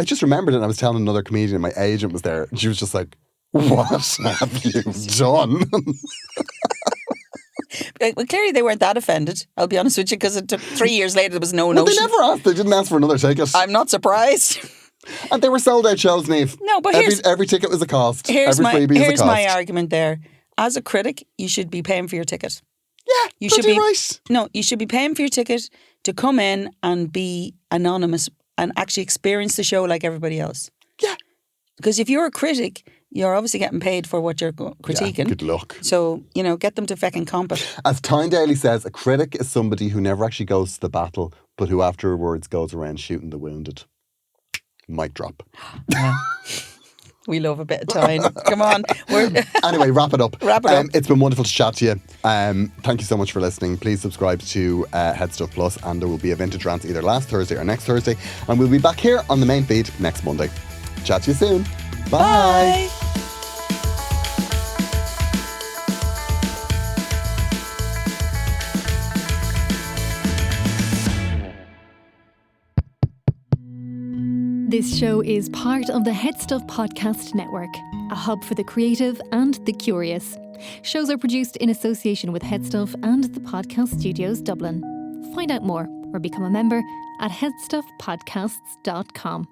just remembered it. And I was telling another comedian, my agent was there. And she was just like, what have you done? Well, clearly they weren't that offended, I'll be honest with you, because it took 3 years later there was no notion. They never asked. They didn't ask for another ticket. I'm not surprised. And they were sold out shows, Niamh. No, but every ticket was a cost. Here's every freebie is a cost. Here's my argument there. As a critic, you should be paying for your ticket. Yeah, you should be right. No, you should be paying for your ticket to come in and be anonymous and actually experience the show like everybody else. Yeah. Because if you're a critic, you're obviously getting paid for what you're critiquing. Yeah, good luck. So, get them to feckin' comp it. As Tyne Daly says, a critic is somebody who never actually goes to the battle, but who afterwards goes around shooting the wounded. Mic drop. Yeah. We love a bit of time. Come on. Anyway, wrap it up. It's been wonderful to chat to you. Thank you so much for listening. Please subscribe to Head Stuff Plus, and there will be a Vintage Rants either last Thursday or next Thursday. And we'll be back here on the main feed next Monday. Chat to you soon. Bye. This show is part of the Head Stuff Podcast Network, a hub for the creative and the curious. Shows are produced in association with Head Stuff and the Podcast Studios Dublin. Find out more or become a member at headstuffpodcasts.com.